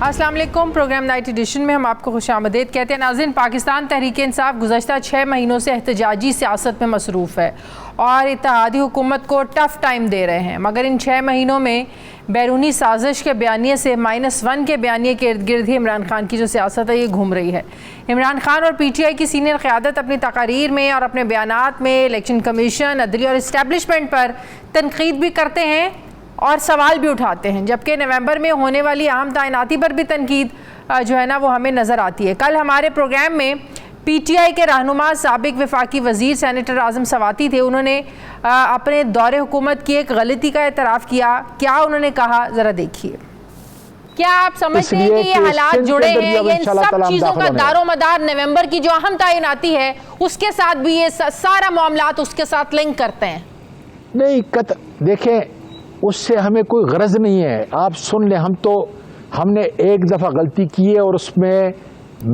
अस्सलाम वालेकुम। Programme night addition में हम आपको खुशामदीद कहते हैं। नाज़रीन, पाकिस्तान तहरीक इंसाफ गुज़श्ता 6 महीनों से एहतजाजी सियासत में मसरूफ़ है और इत्तेहादी हुकूमत को टफ़ टाइम दे रहे हैं, मगर इन 6 महीनों में बैरूनी साजिश के बयानिए से -1 के बयानिए के इर्द गिर्द ही इमरान खान की जो सियासत है ये घूम रही है। इमरान खान और PTI की सीनियर क़यादत अपनी तकारीर में और अपने बयानात में इलेक्शन कमीशन, अदलिया और इस्टेब्लिशमेंट पर तनकीद भी करते हैं और सवाल भी उठाते हैं, जबकि नवंबर में होने वाली आम तैनाती पर भी तनकीद जो है ना वो हमें नज़र आती है। कल हमारे प्रोग्राम में PTI के रहनुमा साबिक वफाकी वज़ीर सेनेटर आज़म सवाती थे। उन्होंने अपने दौरे हुकूमत की एक गलती का एतराफ़ किया। क्या उन्होंने कहा, ज़रा देखिए। क्या आप समझते हैं कि ये हालात जुड़े हैं, ये इन सब चीज़ों का दारोमदार नवंबर की जो अहम तैनाती है उसके साथ भी ये सारा मामलात उसके साथ लिंक करते हैं? नहीं, देखें, उससे हमें कोई गरज नहीं है। आप सुन लें, हमने एक दफ़ा गलती की है और उसमें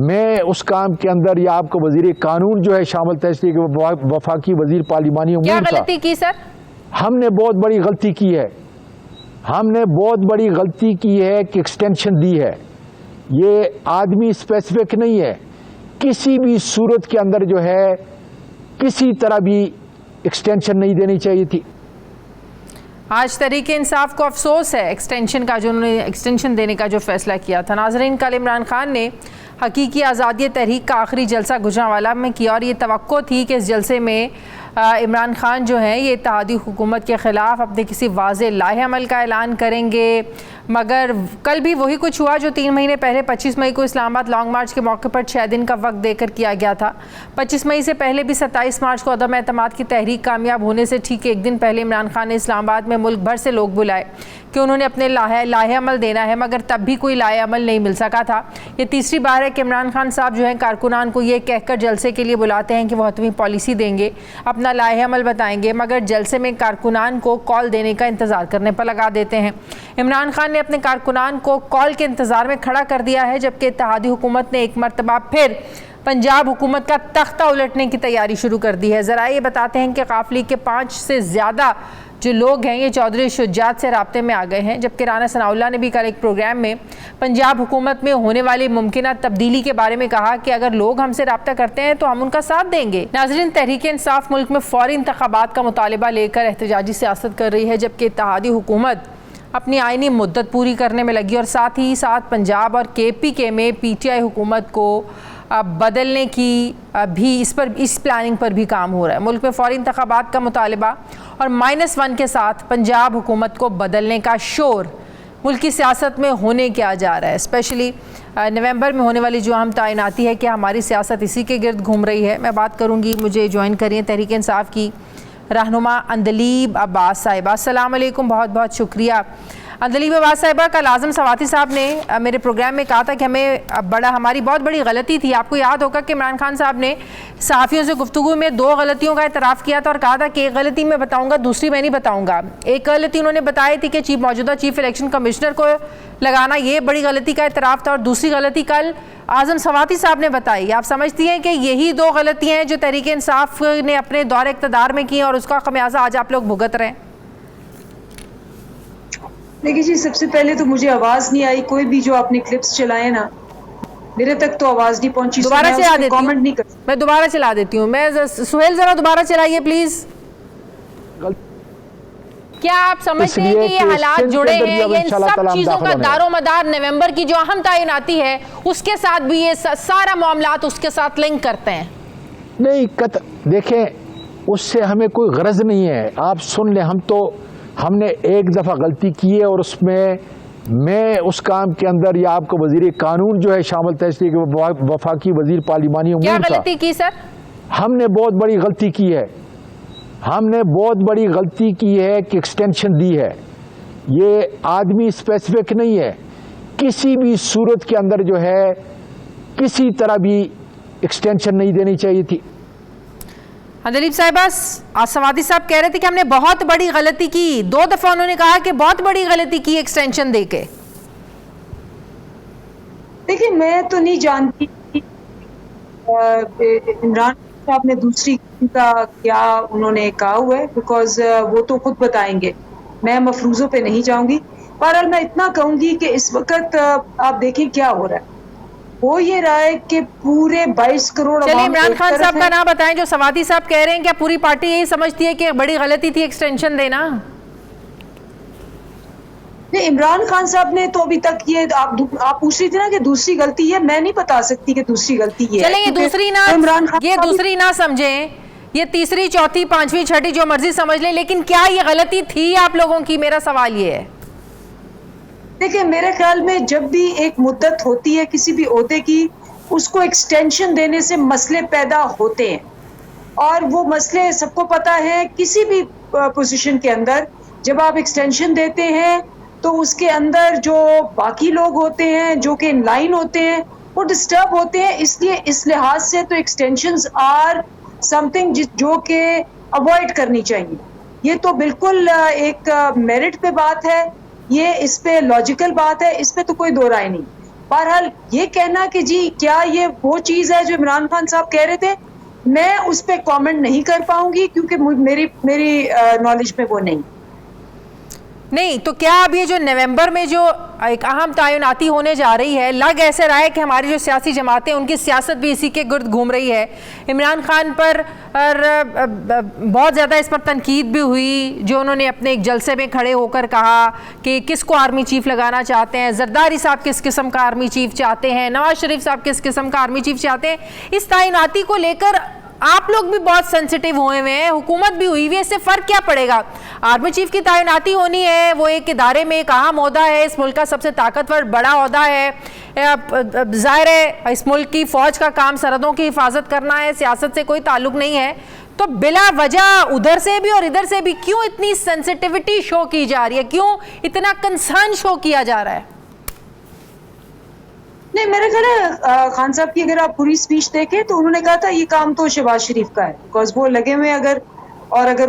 मैं उस काम के अंदर या आपको वजीर कानून जो है शामिल था, इसलिए वफाकी वजीर पार्लिमानी उमूर था। क्या गलती की सर? हमने बहुत बड़ी गलती की है। हमने बहुत बड़ी गलती की है कि एक्सटेंशन दी है। ये आदमी स्पेसिफिक नहीं है, किसी भी सूरत के अंदर जो है किसी तरह भी एक्सटेंशन नहीं देनी चाहिए थी। आज तहरीक इंसाफ को अफसोस है एक्सटेंशन का, जो उन्होंने एक्सटेंशन देने का जो फैसला किया था। नाज़रीन, कल इमरान खान ने हकीकी आज़ादी तहरीक का आखिरी जलसा गुजरांवाला में किया और ये तवक्को थी कि इस जलसे में इमरान खान जो हैं ये इत्तेहादी हुकूमत के ख़िलाफ़ अपने किसी वाज़े लाहे अमल का ऐलान करेंगे, मगर कल भी वही कुछ हुआ जो 3 महीने पहले 25 मई को इस्लामाबाद लॉन्ग मार्च के मौके पर 6 दिन का वक्त देकर किया गया था। 25 मई से पहले भी 27 मार्च को अदम एतमाद की तहरीक कामयाब होने से ठीक एक दिन पहले इमरान खान ने इस्लामाबाद में मुल्क भर से लोग बुलाए कि उन्होंने अपने लाहे अमल देना है, मगर तब भी कोई लाहे अमल नहीं मिल सका था। ये तीसरी बार है कि इमरान खान साहब जो हैं कारकुनान को ये कहकर जलसे के लिए बुलाते हैं कि वो हतमी पॉलिसी देंगे, अपना लाहे अमल बताएंगे, मगर जलसे में कारकुनान को कॉल देने का इंतज़ार करने पर लगा देते हैं। इमरान खान ने अपने कारकुनान को कॉल के इंतज़ार में खड़ा कर दिया है, जबकि इत्तेहादी हुकूमत ने एक मरतबा फिर पंजाब हुकूमत का तख्ता उलटने की तैयारी शुरू कर दी है। ज़रा ये बताते हैं कि काफ़िले के 5 से ज़्यादा जो लोग हैं ये चौधरी शुजात से राब्ते में आ गए हैं, जबकि राना सनाउल्लाह ने भी कल एक प्रोग्राम में पंजाब हुकूमत में होने वाली मुमकिन तब्दीली के बारे में कहा कि अगर लोग हमसे राब्ता करते हैं तो हम उनका साथ देंगे। नाज़रीन, तहरीक इंसाफ मुल्क में फौरी इंतखाबात का मुतालिबा लेकर एहतजाजी सियासत कर रही है, जबकि इत्तेहादी हुकूमत अपनी आइनी मुद्दत पूरी करने में लगी और साथ ही साथ पंजाब और KPK में PTI हुकूमत को बदलने की भी इस प्लानिंग पर भी काम हो रहा है। मुल्क में फौरी इंतखाबात का मुतालिबा और -1 के साथ पंजाब हुकूमत को बदलने का शोर मुल्क की सियासत में होने क्या जा रहा है। स्पेशली नवंबर में होने वाली जो अहम तैनाती है कि हमारी सियासत इसी के गिर्द घूम रही है। मैं बात करूँगी, मुझे ज्वाइन करिए तहरीक इंसाफ की रहनुमा अंदलीब अब्बास साहिबा। अस्सलाम वालेकुम, बहुत बहुत शुक्रिया। अंदलीब अब्बास साहिबा, कल आज़म सवाती साहब ने मेरे प्रोग्राम में कहा था कि हमारी बहुत बड़ी गलती थी। आपको याद होगा कि इमरान खान साहब ने सहाफ़ियों से गुफ्तगू में 2 गलतियों का एतराफ़ किया था और कहा था कि एक गलती मैं बताऊंगा, दूसरी मैं नहीं बताऊंगा। एक गलती उन्होंने बताई थी कि मौजूदा चीफ इलेक्शन कमिश्नर को लगाना, ये बड़ी गलती का एतराफ़ था, और दूसरी गलती कल आज़म सवाती साहब ने बताई। आप समझती हैं कि यही 2 गलतियाँ हैं जो तहरीक इंसाफ ने अपने दौरे इक़्तिदार में की और उसका खमियाजा आज आप लोग भुगत रहे हैं? देखिए जी, सबसे पहले तो मुझे आवाज़ नहीं आई। कोई भी जो आपने क्लिप्स चलाए ना, मेरे तक तो आवाज़ नहीं पहुंची। दोबारा चला देती कमेंट नहीं कर, मैं दोबारा चला देती हूँ। मैं सुहेल ज़रा दोबारा चलाइए प्लीज़। क्या आप समझते हैं कि ये हालात जुड़े हैं, ये इन सब चीज़ों का दारोमदार नवंबर की जो अहम तैनाती है उसके साथ भी ये सारा मामलात उसके साथ लिंक करते हैं? नहीं, देखें, उससे हमें कोई गरज नहीं है। आप सुन लें, हमने एक दफ़ा गलती की है और उसमें मैं उस काम के अंदर या आपको वजीर कानून जो है शामिल था, इसलिए वफाकी वजीर पार्लिमानी उमूर था। क्या गलती की सर? हमने बहुत बड़ी गलती की है। हमने बहुत बड़ी गलती की है कि एक्सटेंशन दी है। ये आदमी स्पेसिफिक नहीं है, किसी भी सूरत के अंदर जो है किसी तरह भी एक्सटेंशन नहीं देनी चाहिए थी। अंदलीब साहिबा, सवाती साहब कह रहे थे कि हमने बहुत बड़ी गलती की। 2 दफ़ा उन्होंने कहा कि बहुत बड़ी गलती की एक्सटेंशन देके। देखिए, मैं तो नहीं जानती इमरान साहब ने दूसरी का क्या उन्होंने कहा हुआ है, बिकॉज वो तो खुद बताएंगे। मैं मफरूजों पे नहीं जाऊंगी। बहरहाल मैं इतना कहूंगी कि इस वक्त आप देखें क्या हो रहा है। वो ये रहा है कि पूरे 22 करोड़ चलिए, अवाम इमरान एक खान तरफ साहब का है। नाम बताएं। जो सवादी साहब कह रहे हैं, क्या पूरी पार्टी यही समझती है कि बड़ी गलती थी एक्सटेंशन देना? नहीं, इमरान खान साहब ने तो अभी तक ये आप पूछ रही थी ना कि दूसरी गलती है, मैं नहीं बता सकती कि दूसरी गलती ये है। चलें, ये दूसरी ना, तो इमरान खान ये साहब दूसरी ना समझें, ये तीसरी, चौथी, पांचवी, छठी जो मर्जी समझ लें, लेकिन क्या ये गलती थी आप लोगों की? मेरा सवाल ये है। देखिए, मेरे ख्याल में जब भी एक मुद्दत होती है किसी भी ओहदे की, उसको एक्सटेंशन देने से मसले पैदा होते हैं, और वो मसले सबको पता है। किसी भी पोजीशन के अंदर जब आप एक्सटेंशन देते हैं तो उसके अंदर जो बाकी लोग होते हैं, जो कि इन लाइन होते हैं, वो डिस्टर्ब होते हैं। इसलिए इस लिहाज से तो एक्सटेंशंस आर समथिंग जो कि अवॉइड करनी चाहिए। ये तो बिल्कुल एक मेरिट पे बात है, ये इस पे लॉजिकल बात है, इस पे तो कोई दो राय नहीं। बहरहाल ये कहना कि जी क्या ये वो चीज़ है जो इमरान खान साहब कह रहे थे, मैं उस पर कमेंट नहीं कर पाऊंगी क्योंकि मेरी नॉलेज में वो नहीं। तो क्या अब ये जो नवंबर में जो एक अहम तैनाती होने जा रही है, लग ऐसे रहा है कि हमारी जो सियासी जमातें, उनकी सियासत भी इसी के गिर्द घूम रही है। इमरान खान पर बहुत ज़्यादा इस पर तनकीद भी हुई, जो उन्होंने अपने एक जलसे में खड़े होकर कहा कि किसको आर्मी चीफ लगाना चाहते हैं, जरदारी साहब किस किस्म का आर्मी चीफ चाहते हैं, नवाज शरीफ साहब किस किस्म का आर्मी चीफ चाहते हैं। इस तैनाती को लेकर आप लोग भी बहुत सेंसिटिव हुए हैं, हुकूमत भी हुई हुई है। इससे फर्क क्या पड़ेगा? आर्मी चीफ की तैनाती होनी है, वो एक इदारे में एक अहम ओहदा है, इस मुल्क का सबसे ताकतवर बड़ा ओहदा है। जाहिर है इस मुल्क की फौज का काम सरहदों की हिफाजत करना है, सियासत से कोई ताल्लुक नहीं है। तो बिला वजह उधर से भी और इधर से भी क्यों इतनी सेंसिटिविटी शो की जा रही है? क्यों इतना कंसर्न शो किया जा रहा है? नहीं, मेरे ख्याल है खान साहब की अगर आप पूरी स्पीच देखें तो उन्होंने कहा था ये काम तो शहबाज शरीफ का है, बिकॉज वो लगे हुए अगर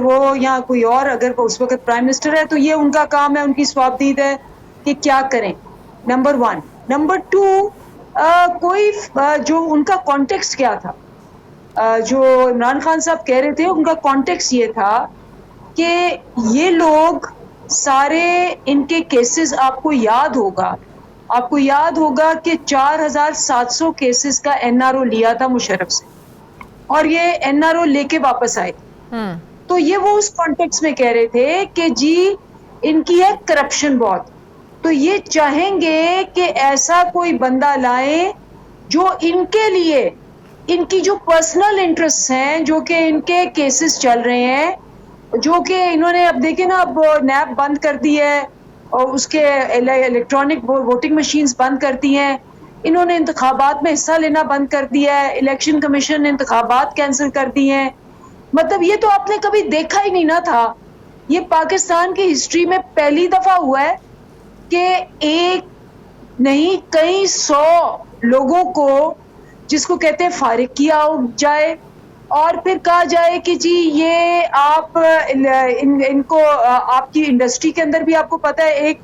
वो यहाँ कोई और अगर वो उस वक्त प्राइम मिनिस्टर है तो ये उनका काम है, उनकी स्वाबदीद है कि क्या करें। नंबर 1। नंबर 2, कोई जो उनका कॉन्टेक्स्ट क्या था, जो इमरान खान साहब कह रहे थे उनका कॉन्टेक्स्ट ये था कि ये लोग सारे इनके केसेस, आपको याद होगा कि 4700 केसेस का एनआरओ लिया था मुशर्रफ से, और ये एनआरओ लेके वापस आए। तो ये वो उस कॉन्टेक्स्ट में कह रहे थे कि जी इनकी है करप्शन बहुत, तो ये चाहेंगे कि ऐसा कोई बंदा लाए जो इनके लिए, इनकी जो पर्सनल इंटरेस्ट हैं, जो कि इनके केसेस चल रहे हैं, जो कि इन्होंने अब देखे ना, अब नैब बंद कर दी है और उसके इलेक्ट्रॉनिक वोटिंग मशीन्स बंद करती हैं, इन्होंने इंतखाबात में हिस्सा लेना बंद कर दिया है, इलेक्शन कमीशन ने इंतखाबात कैंसिल कर दिए हैं। मतलब ये तो आपने कभी देखा ही नहीं ना था। ये पाकिस्तान की हिस्ट्री में पहली दफा हुआ है कि एक नहीं कई 100 लोगों को, जिसको कहते हैं फारिग किया जाए, और फिर कहा जाए कि जी ये आप इनको आपकी इंडस्ट्री के अंदर भी आपको पता है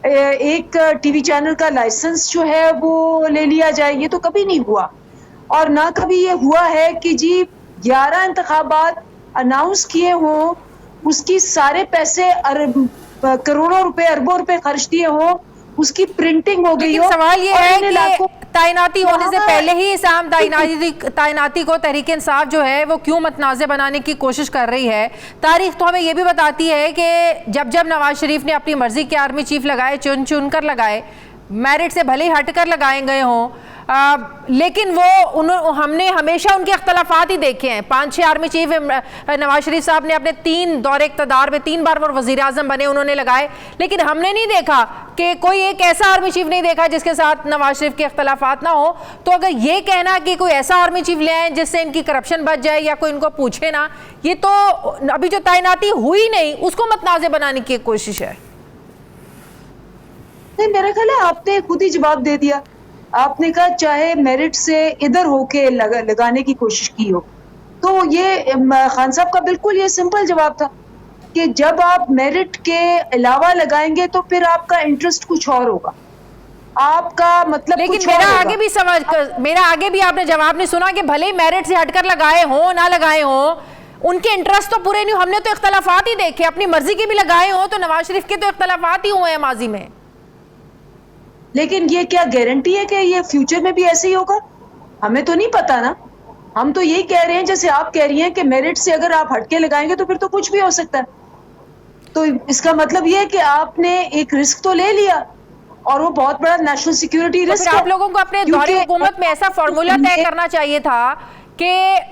एक टीवी चैनल का लाइसेंस जो है वो ले लिया जाए। ये तो कभी नहीं हुआ, और ना कभी ये हुआ है कि जी 11 इंतखाबात अनाउंस किए हों, उसकी सारे पैसे करोड़ों रुपए, अरबों रुपए खर्च दिए हों, उसकी प्रिंटिंग हो गई हो। सवाल ये है कि तैनाती होने से पहले ही इस आम तैनाती को तहरीक इंसाफ जो है वो क्यों मतनाज़े बनाने की कोशिश कर रही है? तारीख तो हमें ये भी बताती है कि जब जब नवाज शरीफ ने अपनी मर्जी के आर्मी चीफ लगाए, चुन कर लगाए, मेरिट से भले ही हटकर लगाए गए हों, लेकिन वो हमने हमेशा उनके अख्तलाफात ही देखे हैं। 5-6 आर्मी चीफ नवाज शरीफ साहब ने अपने 3 दौरे इक़्तिदार में 3 बार वो वज़ीर आज़म बने, उन्होंने लगाए, लेकिन हमने नहीं देखा कि कोई एक ऐसा आर्मी चीफ नहीं देखा जिसके साथ नवाज शरीफ के अख्तलाफात ना हो। तो अगर ये कहना कि कोई ऐसा आर्मी चीफ ले आए जिससे इनकी करप्शन बच जाए या कोई इनको पूछे ना, ये तो अभी जो तैनाती हुई नहीं उसको मतनाज़े बनाने की कोशिश है। नहीं, मेरा ख्याल है आपने खुद ही जवाब दे दिया। आपने कहा चाहे मेरिट से इधर होके लगाने की कोशिश की हो, तो ये खान साहब का बिल्कुल ये सिंपल जवाब था कि जब आप मेरिट के अलावा लगाएंगे तो फिर आपका इंटरेस्ट कुछ और होगा, आपका मतलब लेकिन कुछ मेरा और आगे भी मेरा आगे भी आपने जवाब नहीं सुना कि भले ही मेरिट से हटकर लगाए हो ना लगाए हो, उनके इंटरेस्ट तो पूरे नहीं, हमने तो इख्तलाफात ही देखे, अपनी मर्जी के भी लगाए हो, तो नवाज शरीफ के तो इख्तलाफात ही हुए हैं माजी में। लेकिन ये क्या गारंटी है कि ये फ्यूचर में भी ऐसे ही होगा? हमें तो नहीं पता ना। हम तो यही कह रहे हैं, जैसे आप कह रही हैं कि मेरिट से अगर आप हटके लगाएंगे तो फिर तो कुछ भी हो सकता है। तो इसका मतलब ये है कि आपने एक रिस्क तो ले लिया, और वो बहुत बड़ा नेशनल सिक्योरिटी रिस्क है। आप लोगों को अपने दौरे हुकूमत में ऐसा फॉर्मूला तय करना चाहिए था कि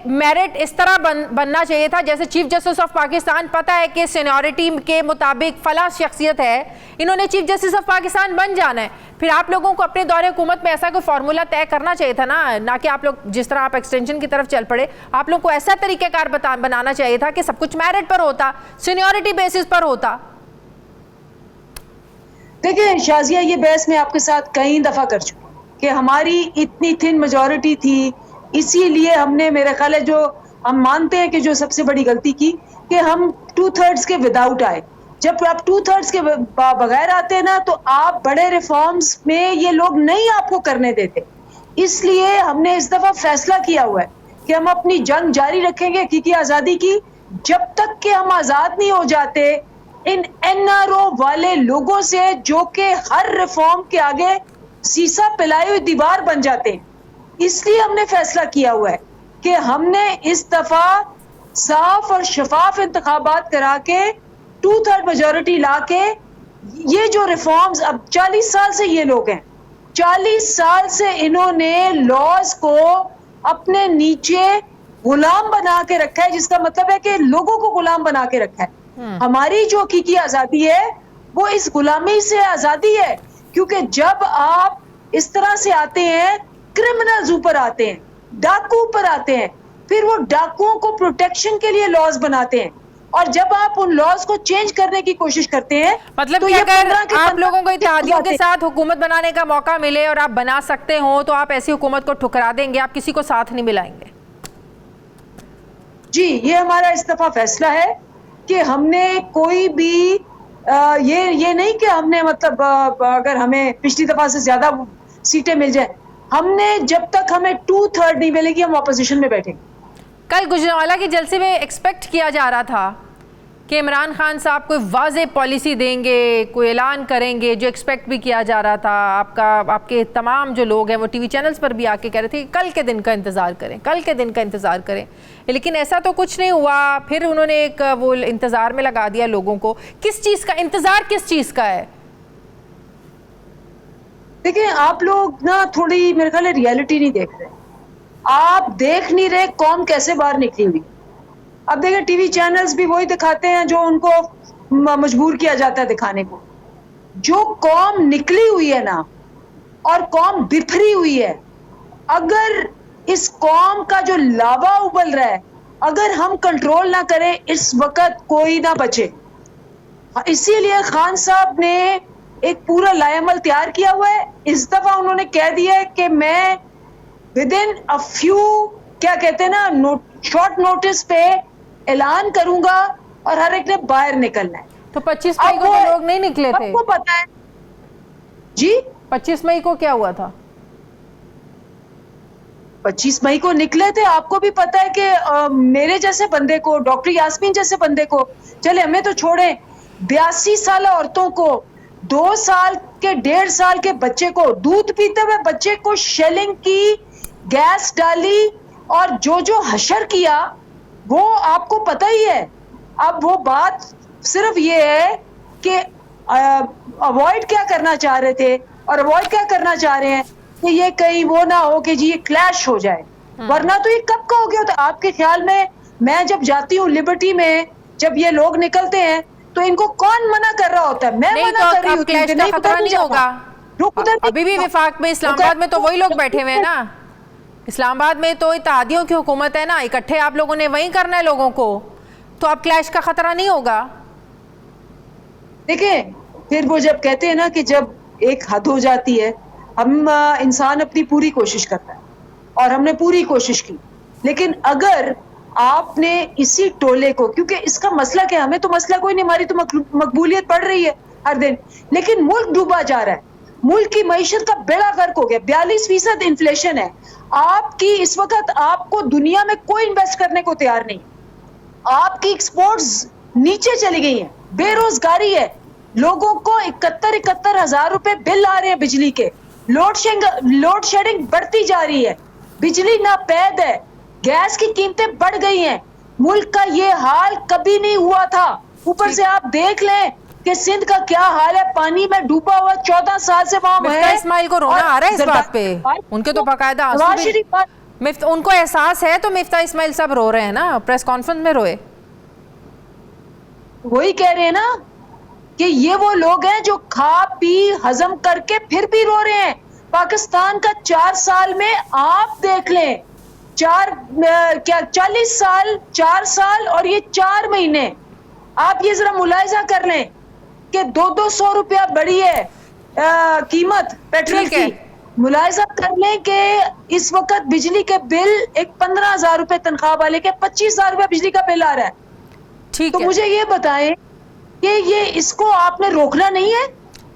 मेरिट इस तरह बनना चाहिए था, जैसे चीफ जस्टिस ऑफ पाकिस्तान, पता है कि सीनियरिटी के मुताबिक फला शख्सियत है, इन्होंने चीफ जस्टिस ऑफ पाकिस्तान बन जाना है। फिर आप लोगों को अपने दौरे हुकूमत में ऐसा कोई फॉर्मूला तय करना चाहिए था ना कि आप लोग जिस तरह आप एक्सटेंशन की तरफ चल पड़े, आप लोग को ऐसा तरीक़ेकार बनाना चाहिए था कि सब कुछ मेरिट पर होता, सीनियरिटी बेसिस पर होता। देखिए शाजिया, ये बहस मैं आपके साथ कई दफा कर चुकी कि हमारी इतनी थिन मेजॉरिटी थी, इसीलिए हमने, मेरा ख्याल है, जो हम मानते हैं कि जो सबसे बड़ी गलती की कि हम 2/3 के विदाउट आए। जब आप 2/3 के बगैर आते हैं ना, तो आप बड़े रिफॉर्म्स में ये लोग नहीं आपको करने देते। इसलिए हमने इस दफा फैसला किया हुआ है कि हम अपनी जंग जारी रखेंगे हकीकी आजादी की, जब तक कि हम आजाद नहीं हो जाते इन एनआरओ वाले लोगों से, जो कि हर रिफॉर्म के आगे सीसा पिलाई हुई दीवार बन जाते हैं। इसलिए हमने फैसला किया हुआ है कि हमने इस दफा साफ और शफाफ इंतखाबात करा के 2/3 मेजॉरिटी ला के, ये जो रिफॉर्म्स, अब 40 साल से ये लोग हैं, 40 साल से इन्होंने लॉज को अपने नीचे गुलाम बना के रखा है, जिसका मतलब है कि लोगों को गुलाम बना के रखा है। हमारी जो हकीकी आजादी है वो इस गुलामी से आजादी है, क्योंकि जब आप इस तरह से आते हैं, क्रिमिनल्स ऊपर आते हैं, डाकू ऊपर आते हैं, फिर वो डाकुओं को प्रोटेक्शन के लिए लॉज बनाते हैं, और जब आप उन लॉज को चेंज करने की कोशिश करते हैं, मतलब तो अगर आप लोगों को इत्तेहादियों के साथ हुकूमत बनाने का मौका मिले और आप बना सकते हो, तो आप ऐसी हुकूमत को ठुकरा देंगे, आप किसी को साथ नहीं मिलाएंगे? जी, ये हमारा इस दफा फैसला है कि हमने कोई भी ये नहीं कि हमने मतलब अगर हमें पिछली दफा से ज्यादा सीटें मिल जाए, हमने जब तक हमें 2/3 नहीं मिलेगी, हम ऑपोजिशन में बैठेंगे। कल गुजरांवाला के जलसे में एक्सपेक्ट किया जा रहा था कि इमरान खान साहब कोई वाज़ेह पॉलिसी देंगे, कोई ऐलान करेंगे, जो एक्सपेक्ट भी किया जा रहा था। आपके तमाम जो लोग हैं वो टीवी चैनल्स पर भी आके कह रहे थे कि कल के दिन का इंतज़ार करें, कल के दिन का इंतज़ार करें, लेकिन ऐसा तो कुछ नहीं हुआ। फिर उन्होंने एक वो इंतज़ार में लगा दिया लोगों को। किस चीज़ का इंतज़ार, किस चीज़ का है? देखिए, आप लोग ना थोड़ी, मेरे ख्याल है, रियलिटी नहीं देख रहे। आप देख नहीं रहे कौम कैसे बाहर निकली हुई। अब देखिए, टीवी चैनल्स भी वही दिखाते हैं जो उनको मजबूर किया जाता है दिखाने को। जो कौम निकली हुई है ना, और कौम बिखरी हुई है, अगर इस कौम का जो लावा उबल रहा है, अगर हम कंट्रोल ना करें, इस वक्त कोई ना बचे। इसीलिए खान साहब ने एक पूरा लाएमल तैयार किया हुआ है। इस दफा उन्होंने कह दिया है कि मैं विद इन अ फ्यू, क्या कहते हैं ना, शॉर्ट नोटिस पे ऐलान करूंगा, और हर एक ने बाहर निकलना है। तो 25 मई को तो लोग नहीं निकले थे। आपको पता है जी, 25 मई को क्या हुआ था? 25 मई को निकले थे। आपको भी पता है कि मेरे जैसे बंदे को, डॉक्टर यास्मीन जैसे बंदे को, चले हमें तो छोड़े, 82 साल औरतों को, 2 साल के 1.5 साल के बच्चे को, दूध पीते हुए बच्चे को शेलिंग की, गैस डाली, और जो हशर किया वो आपको पता ही है। अब वो बात सिर्फ ये है कि अवॉइड क्या करना चाह रहे थे, और अवॉइड क्या करना चाह रहे हैं कि ये कहीं वो ना हो कि जी ये क्लैश हो जाए, वरना तो ये कब का हो गया होता। आपके ख्याल में, मैं जब जाती हूँ लिबर्टी में, जब ये लोग निकलते हैं, तो इनको कौन मना कर रहा होता है? मैं मना कर रही हूँ। क्लैश का खतरा नहीं होगा। अभी भी विफाक में, इस्लामाबाद में तो वही लोग बैठे हुए हैं ना। इस्लामाबाद में तो इत्तेहादियों की हुकूमत है ना, इकट्ठे आप लोगों ने वहीं करना है लोगों को, तो अब क्लैश का खतरा नहीं होगा। देखिए, फिर वो जब कहते हैं ना कि जब एक हद हो जाती है, हम इंसान अपनी पूरी कोशिश करता है, और हमने पूरी कोशिश की, लेकिन अगर आपने इसी टोले को, क्योंकि इसका मसला क्या, हमें तो मसला कोई नहीं, हमारी तो मकबूलियत बढ़ रही है हर दिन, लेकिन मुल्क डूबा जा रहा है। मुल्क की मईशत का बेड़ा गर्क हो गया, 42% इन्फ्लेशन है। आपकी इस वक्त, आपको दुनिया में कोई इन्वेस्ट करने को तैयार नहीं। आपकी एक्सपोर्ट्स नीचे चली गई हैं, बेरोजगारी है, लोगों को 71 हजार रुपए बिल आ रहे हैं बिजली के, लोड शेडिंग बढ़ती जा रही है, बिजली नापैद है, गैस की कीमतें बढ़ गई हैं। मुल्क का ये हाल कभी नहीं हुआ था। ऊपर से आप देख लें कि सिंध का क्या हाल है, पानी में डूबा हुआ 14 साल से वहां मिफ्ता इस्माइल को रोना आ रहा है इस बात पे, उनके तो बाकायदा आंसू भी, उनको एहसास है तो मिफ्ता इस्माइल सब रो रहे हैं ना, प्रेस कॉन्फ्रेंस में रोए। वही कह रहे हैं ना कि ये वो लोग हैं जो खा पी हजम करके फिर भी रो रहे हैं। पाकिस्तान का 4 साल में आप देख लें, 40 साल, 4 साल और ये 4 महीने, आप ये जरा मुलाहिजा कर लें कि 200 रुपया बढ़ी है कीमत पेट्रोल की। मुलाहिजा कर लें कि इस वक्त बिजली के बिल एक 15,000 रुपए तनख्वाह वाले के 25,000 रुपए बिजली का बिल आ रहा है। ठीक तो है, मुझे ये बताएं कि ये इसको आपने रोकना नहीं है?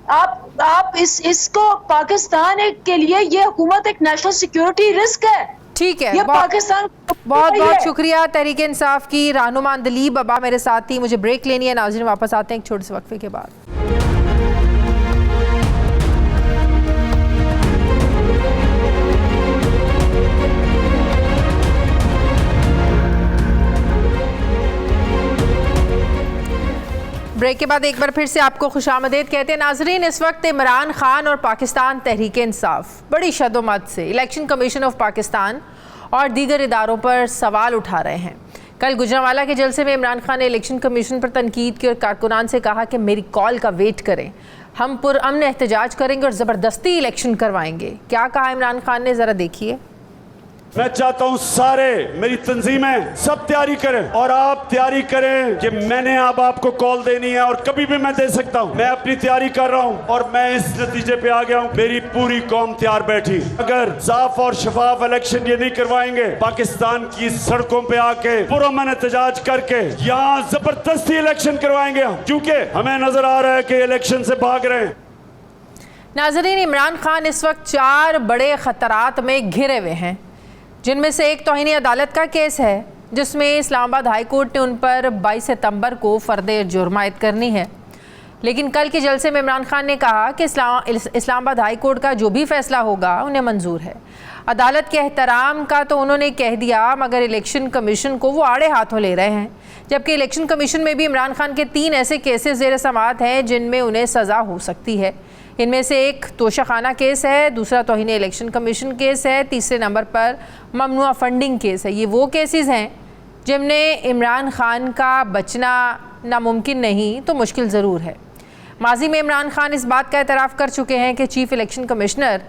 आप इसको पाकिस्तान के लिए ये हुकूमत एक नेशनल सिक्योरिटी रिस्क है। ठीक है, ये पाकिस्तान बहुत बहुत शुक्रिया तहरीक इंसाफ की रहनुमा अंदलीब अब्बा मेरे साथ थी। मुझे ब्रेक लेनी है, नाज़रीन वापस आते हैं एक छोटे से वक्फे के बाद। ब्रेक के बाद एक बार फिर से आपको खुशामदीद कहते हैं। नाजरीन, इस वक्त इमरान खान और पाकिस्तान तहरीक इंसाफ बड़ी शदोमत से इलेक्शन कमीशन ऑफ पाकिस्तान और दीगर इदारों पर सवाल उठा रहे हैं। कल गुजरांवाला के जलसे में इमरान खान ने इलेक्शन कमीशन पर तनकीद की और कारकुनान से कहा कि मेरी कॉल का वेट करें, हम पुरअमन एहतजाज करेंगे और ज़बरदस्ती इलेक्शन करवाएंगे। क्या कहा इमरान खान ने, ज़रा देखिए। मैं चाहता हूं सारे मेरी तंजीमें सब तैयारी करें और आप तैयारी करें कि मैंने अब आपको कॉल देनी है और कभी भी मैं दे सकता हूं। मैं अपनी तैयारी कर रहा हूं और मैं इस नतीजे पे आ गया हूं, मेरी पूरी कौम तैयार बैठी। अगर साफ और शफाफ इलेक्शन ये नहीं करवाएंगे, पाकिस्तान की सड़कों पे आके पुरअमन एहतजाज करके यहाँ जबरदस्ती इलेक्शन करवाएंगे हम, क्योंकि हमें नजर आ रहा है कि इलेक्शन से भाग रहे हैं। नाज़रीन, इमरान खान इस वक्त 4 बड़े खतरात में घिरे हुए हैं, जिनमें से एक तौहीन अदालत का केस है जिसमें इस्लामाबाद हाई कोर्ट ने उन पर 22 सितंबर को फर्द जुर्म आयद करनी है। लेकिन कल के जलसे में इमरान खान ने कहा कि इस्लामाबाद हाई कोर्ट का जो भी फैसला होगा उन्हें मंजूर है। अदालत के एहतराम का तो उन्होंने कह दिया, मगर इलेक्शन कमीशन को वो आड़े हाथों ले रहे हैं। जबकि इलेक्शन कमीशन में भी इमरान खान के 3 ऐसे केसेस ज़ेर समाअत हैं जिनमें उन्हें सज़ा हो सकती है। इनमें से एक तोशाखाना केस है, दूसरा तौहीन इलेक्शन कमीशन केस है, तीसरे नंबर पर ममनुआ फंडिंग केस है। ये वो केसेस हैं जिनमें इमरान खान का बचना नामुमकिन नहीं तो मुश्किल ज़रूर है। माजी में इमरान खान इस बात का एतराफ़ कर चुके हैं कि chief election commissioner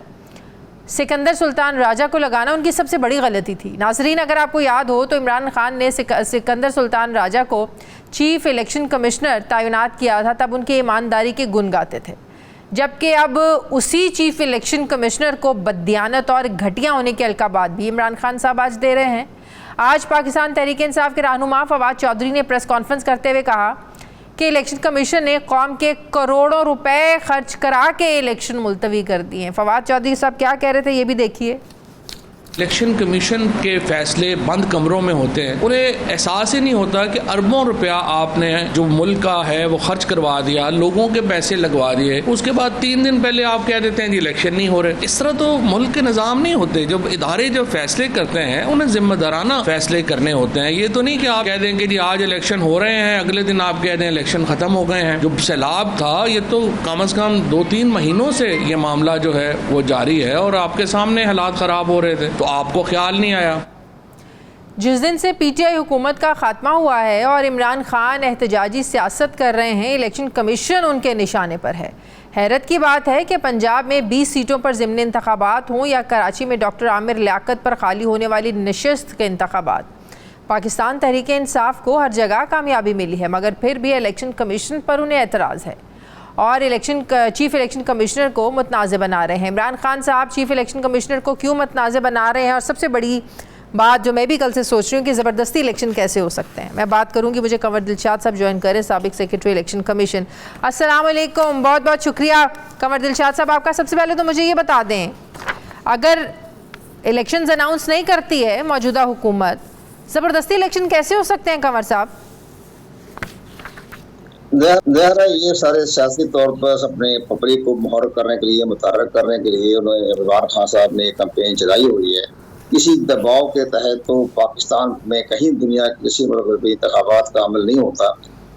Sikandar Sultan Raja को लगाना उनकी सबसे बड़ी गलती थी। नाज़रीन, अगर आपको याद हो तो इमरान खान ने सिकंदर सुल्तान राजा को चीफ़ इलेक्शन कमिश्नर तैनात किया था, तब उनकी ईमानदारी के गुण गाते थे। जबकि अब उसी चीफ इलेक्शन कमिश्नर को बददियानत और घटिया होने के अलकाबात भी इमरान खान साहब आज दे रहे हैं। आज पाकिस्तान तहरीक इंसाफ के रहनुमा फवाद चौधरी ने प्रेस कॉन्फ्रेंस करते हुए कहा कि इलेक्शन कमीशन ने कौम के करोड़ों रुपए खर्च करा के इलेक्शन मुलतवी कर दिए हैं। फवाद चौधरी साहब क्या कह रहे थे, ये भी देखिए। इलेक्शन कमीशन के फैसले बंद कमरों में होते हैं, उन्हें एहसास ही नहीं होता कि अरबों रुपया आपने जो मुल्क का है वो खर्च करवा दिया, लोगों के पैसे लगवा दिए, उसके बाद 3 दिन पहले आप कह देते हैं जी इलेक्शन नहीं हो रहे। इस तरह तो मुल्क के निज़ाम नहीं होते। जब इदारे जब फैसले करते हैं उन्हें जिम्मेदाराना फैसले करने होते हैं। ये तो नहीं कि आप कह देंगे जी आज इलेक्शन हो रहे हैं, अगले दिन आप कह दें इलेक्शन खत्म हो गए हैं। जो सैलाब था ये तो कम अज कम 2-3 महीनों से ये मामला जो है वो जारी है और आपके सामने हालात ख़राब हो रहे थे, तो आपको ख्याल नहीं आया। जिस दिन से पीटीआई हुकूमत का खात्मा हुआ है और इमरान खान एहतजाजी सियासत कर रहे हैं, इलेक्शन कमीशन उनके निशाने पर है। हैरत की बात है कि पंजाब में 20 सीटों पर ज़िमनी इंतखाबात हों या कराची में डॉक्टर आमिर लियाकत पर खाली होने वाली नशिस्त के इंतखाबात, पाकिस्तान तहरीक इंसाफ को हर जगह कामयाबी मिली है, मगर फिर भी इलेक्शन कमीशन पर उन्हें एतराज़ है और चीफ़ इलेक्शन कमिश्नर को मुतनाज़ बना रहे हैं। इमरान खान साहब चीफ़ इलेक्शन कमिश्नर को क्यों मुतनाज़ बना रहे हैं, और सबसे बड़ी बात जो मैं भी कल से सोच रही हूँ कि ज़बरदस्ती इलेक्शन कैसे हो सकते हैं, मैं बात करूँगी। मुझे कंवर दिलशाद साहब ज्वाइन करें, साबिक सेक्रेटरी इलेक्शन कमीशन। अस्सलाम वालेकुम, बहुत बहुत शुक्रिया कंवर दिलशाद साहब आपका। सबसे पहले तो मुझे ये बता दें, अगर इलेक्शंस अनाउंस नहीं करती है मौजूदा हुकूमत जबरदस्ती इलेक्शन कैसे हो सकते हैं कंवर साहब? ज़ाहिर है ये सारे सियासी तौर पर अपने पब्लिक को मुहर करने के लिए, मुतहर्रिक करने के लिए उन्होंने इमरान खान साहब ने कैंपेन चलाई हुई है। किसी दबाव के तहत तो पाकिस्तान में कहीं दुनिया के किसी मुल्क में भी इंतखाबात का अमल नहीं होता।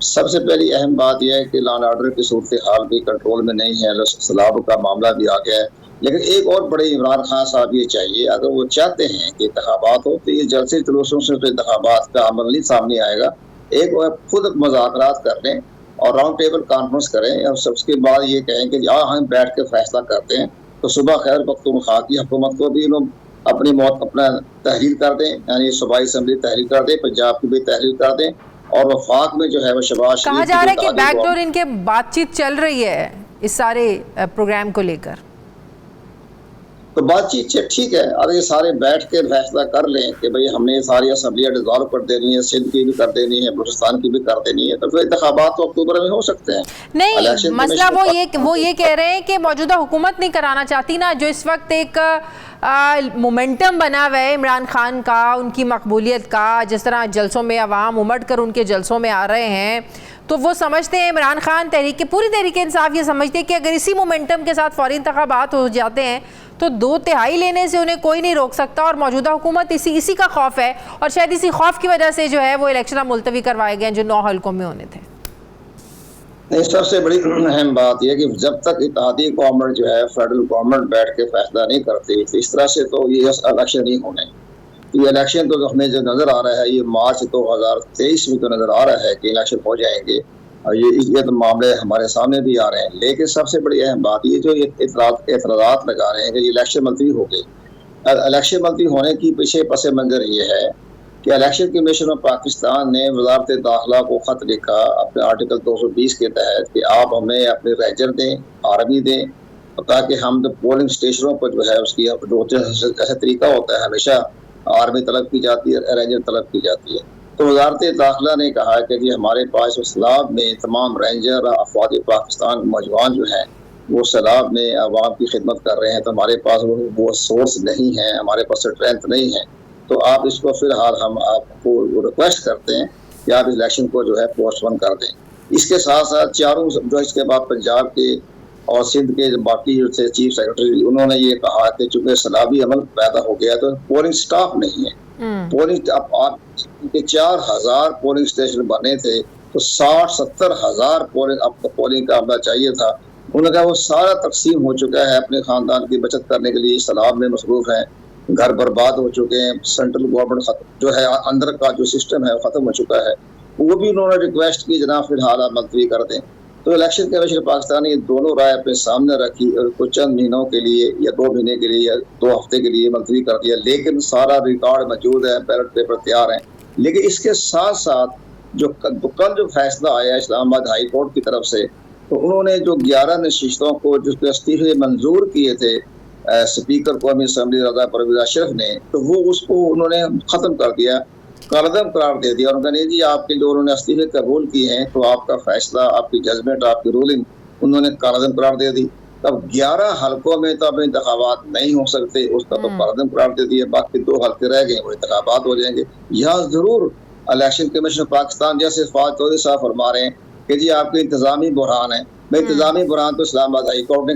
सबसे पहली अहम बात यह है कि लॉ एंड ऑर्डर की सूरत हाल भी कंट्रोल में नहीं है, सैलाब का मामला भी आ गया है। लेकिन एक और बड़े इमरान खान साहब ये चाहिए, अगर वो चाहते हैं कि इंतखाबात हो तो ये जलसे जुलूसों से तो इंतखाबात का अमल नहीं सामने आएगा। एक वो खुद मुज़ाकरात कर लें और राउंड टेबल कॉन्फ्रेंस करें और सबके बाद ये कहें कि हम बैठ के फैसला करते हैं। तो सुबह खैर पख्तूनख्वा की हुकूमत को भी अपनी मौत अपना तहरीर कर दें, यानी सूबाई असम्बली तहरीर कर दें, पंजाब की भी तहरीर कर दें, और वफाक में जो है वो शहबाज शरीफ कहा जा रहा है कि बैकडोर इनके बातचीत चल रही है इस सारे प्रोग्राम को लेकर। तो बातचीत ठीक है, अगर ये सारे बैठ के फैसला कर लें कि भाई हमने ये सारी असम्बलियाँ डिजॉल्व कर देनी है, सिंध की भी कर देनी है, बलूचिस्तान की भी कर देनी है, तो फिर इंतखाबात तो अक्टूबर में हो सकते हैं। नहीं, मसला वो ये कह रहे हैं कि मौजूदा हुकूमत नहीं कराना चाहती ना, जो इस वक्त एक मोमेंटम बना हुआ है इमरान खान का, उनकी मकबूलियत का, जिस तरह जलसों में अवाम उमड़ कर उनके जलसों में आ रहे हैं, तो वो समझते हैं इमरान खान पूरी तहरीक इंसाफ ये समझते हैं कि अगर इसी मोमेंटम के साथ फौरी इंतखाबात हो जाते हैं तो 2/3 लेने से उन्हें कोई नहीं रोक सकता, और मौजूदा हुकूमत इसी का खौफ है, और शायद इसी खौफ की वजह से जो है वो इलेक्शन मुलतवी करवाए गए जो 9 हल्कों में होने थे। नहीं, सबसे बड़ी अहम बात यह कि जब तक इत्तेहादी गवर्नमेंट जो है, फेडरल गवर्नमेंट बैठ के फैसला नहीं करती, तो इस तरह से तो ये इलेक्शन नहीं होने। ये इलेक्शन तो हमें जो नज़र आ रहा है, ये मार्च 2023 में तो नज़र आ रहा है कि इलेक्शन हो जाएंगे, और ये तो मामले हमारे सामने भी आ रहे हैं। लेकिन सबसे बड़ी अहम बात ये जो एतराज़ात लगा रहे हैं कि इलेक्शन मुलतवी हो गई। इलेक्शन मुलतवी होने की पीछे पस मंज़र ये है कि इलेक्शन कमीशन ऑफ पाकिस्तान ने वज़ारत दाखिला को ख़त लिखा अपने आर्टिकल 220 के तहत कि आप हमें अपने रेंजर दें, आर्मी दें, ताकि हम पोलिंग स्टेशनों पर जो है उसकी ऐसा तरीका होता है, हमेशा आर्मी तलब की जाती है, रेंजर तलब की जाती है। तो वज़ारत दाखिला ने कहा कि जी हमारे पास उस सैलाब में तमाम रेंजर अफवाज पाकिस्तान नौजवान जो हैं वो सैलाब में आवाम की खिदमत कर रहे हैं, तो हमारे पास वो सोर्स नहीं है, हमारे पास स्ट्रेंथ नहीं है। तो आप इसको फिलहाल हम आपको रिक्वेस्ट करते हैं कि आप इलेक्शन को जो है पोस्टपोन कर दें। इसके साथ साथ चारों जो इसके बाद पंजाब के और सिंध के बाकी जो थे चीफ सेक्रेटरी, उन्होंने ये कहा कि चूंकि सैलाबी अमल पैदा हो गया तो पोलिंग स्टाफ नहीं है। पोलिंग 4000 पोलिंग स्टेशन बने थे, तो 60-70 हज़ार पोलिंग का अमला चाहिए था। उन्होंने कहा वो सारा तकसीम हो चुका है, अपने खानदान की बचत करने के लिए सैलाब में मसरूफ है, घर बर्बाद हो चुके हैं, सेंट्रल गवर्नमेंट जो है अंदर का जो सिस्टम है वो ख़त्म हो चुका है। वो भी उन्होंने रिक्वेस्ट की जनाब फिलहाल आप मुलतवी कर दें। तो इलेक्शन कमीशन पाकिस्तान ने दोनों राय अपने सामने रखी और कुछ चंद महीनों के लिए या 2 महीने के लिए या 2 हफ्ते के लिए मुलतवी कर दिया, लेकिन सारा रिकॉर्ड मौजूद है, बैलेट पेपर तैयार हैं। लेकिन इसके साथ साथ जो कल जो फैसला आया इस्लामाबाद हाई कोर्ट की तरफ से, तो उन्होंने जो 11 नशिस्तों को जिसके इस्तीफे मंजूर किए थे स्पीकर कौमी असम्बली रज़ा परवेज़ अशरफ ने, तो वो उसको उन्होंने ख़त्म कर दिया, कालदम करार दे दिया। उन्होंने नहीं जी आपके जो उन्होंने इस्तीफे कबूल किए हैं तो आपका फैसला, आपकी जजमेंट, आपकी रूलिंग उन्होंने कालदम करार दे दी। तब 11 हल्कों में तो अब इंतखाबात नहीं हो सकते, उसका तो कालदम करार दे दिया, बाकी 2 हल्के रह गए वो इंतखाबात हो जाएंगे। यहाँ जरूर इलेक्शन कमीशन पाकिस्तान जैसे फाज चौधरी साहब फरमा रहे हैं कि जी आपके इंतजामी बुरहान है। इंतजामी बुरहान तो इस्लामाबाद हाई कोर्ट ने